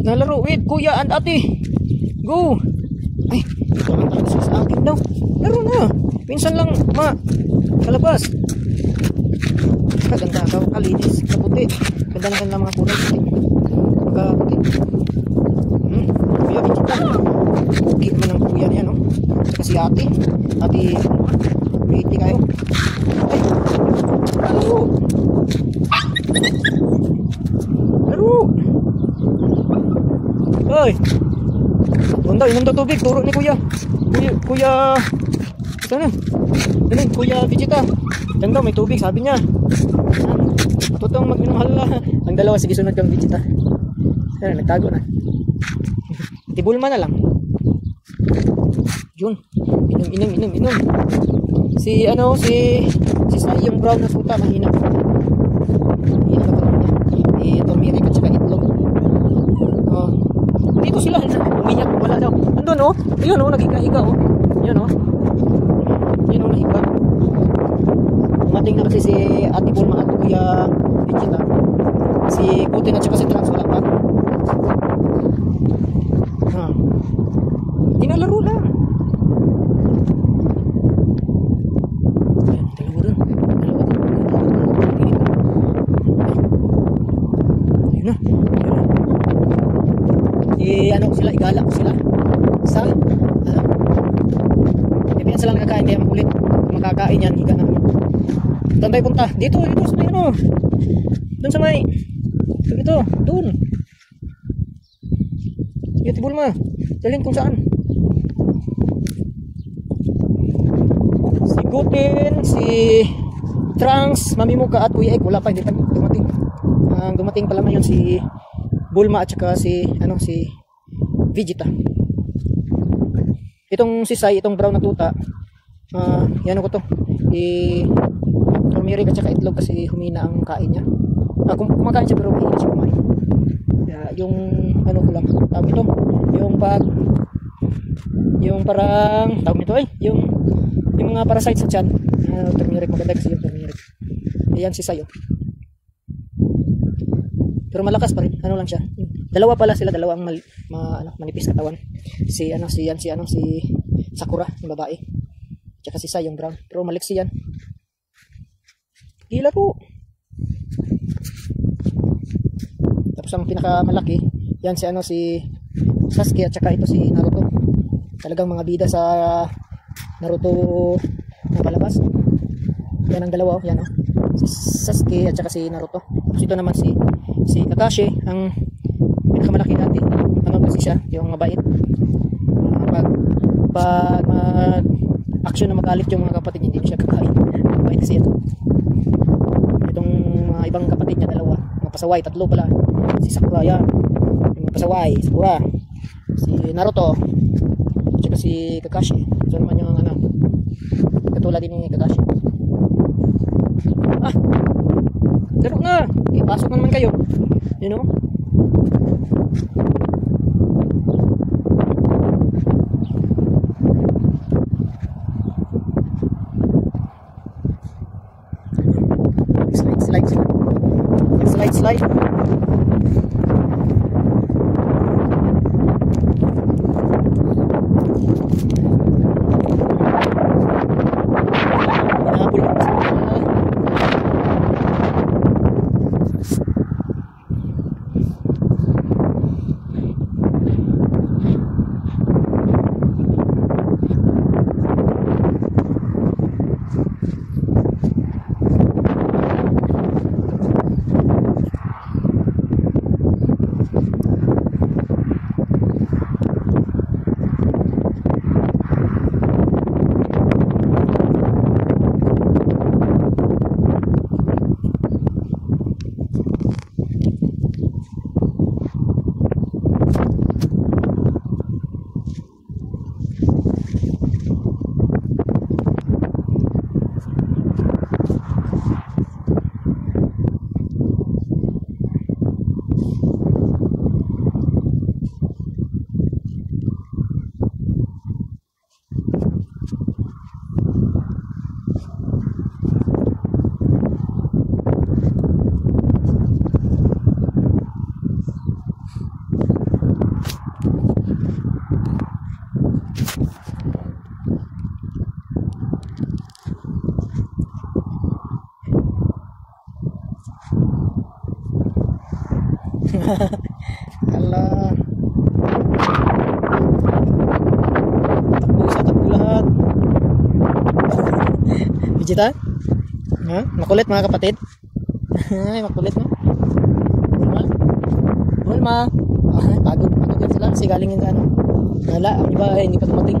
Nalaro with kuya and ate. Go. Ay, ito naman talaga sila sa akin daw. Laro na. Minsan lang kalabas. Kaganda ka, kalinis, kaputi. Ganda na ganda mga kulay puti. Kaputi. Kuya, Vegeta. Okay naman ang kuya niya, no? Saka si ate. Ate, pretty kayo. Ay, laro. Laro. Ay. Bunda, inom daw tubig. Turo ni kuya. Kuya. Sana. Ganun, kuya Vegeta. Diyan daw, may tubig, sabi niya. Totoong mag-inom hala. Ang dalawa, sige sunod kang Vegeta. Sana, nagtago na. Tibulma na lang. Yun. Inom. Si Sai, yung brown na tuta, mahina. Mahina ka naman niya. Turmeric at saka itlog. Dito sila, umiyak, wala daw. Andun oh, ayun oh, naghiga-higa oh. Yan oh. Yan oh, nahiga. Umating na kasi si Ate Bulma at Kuya Vegeta. Si Putin at saka si Trunks wala pa. Tinalaro lang. Ayan, dalawa dun. Ayun na. Ano ko sila, igala ko sila sa yan sila nakakain, kaya makulit makakain yan, higa namin. Doon tayo punta, dito sa may ano, doon sa may doon sige Ate Bulma, dalhin kung saan. Si Gutin, si Trunks, Mami Muka at Kuya Ek wala pa, hindi pa dumating. Dumating pa lang yun si Bulma at saka si Vegeta. Itong si Sai, itong brown na tuta, yan ko to. Turmeric at saka itlog kasi humina ang kain niya. Kumakain siya pero hindi siya kumain. Yung ano ko lang, tawag ito, yung parang tawag nito yung mga parasites sa tiyan. Turmeric, maganda kasi yung turmeric. Ayan si Sai. Pero malakas pa rin, ano lang siya. Dalawa pala sila, dalawang manipis katawan. Si Sakura, yung babae. Tsaka si Sai, yung brown. Pero maliksi yan. Gila po. Tapos ang pinakamalaki, yan si Sasuke at saka ito si Naruto. Talagang mga bida sa Naruto na palabas. Yan ang dalawa, yan oh. Si Sasuke at saka si Naruto. Tapos ito naman si Kakashi, ang pinakamalaki natin. Ano kasi siya, yung mabait. Pag mag-action na magalit yung mga kapatid, hindi siya kakain. Mabait kasi ito. Itong mga ibang kapatid niya, dalawa. Mga pasaway, tatlo pala. Si Sakura, yan. Yung mga pasaway, Sakura. Si Naruto. At saka si Kakashi. So naman yung katulad din ni Kakashi. Laro na! Ipasok naman kayo. You know? Slide. Ala. Takbo isa, takbo lahat. Vegeta? Ha? Makulit mga kapatid. Ay, makulit no? Bulma? Bulma? Ay, pagod. Pagod yan sila kasi galing yung ano. Wala, ang iba ay hindi pa dumating.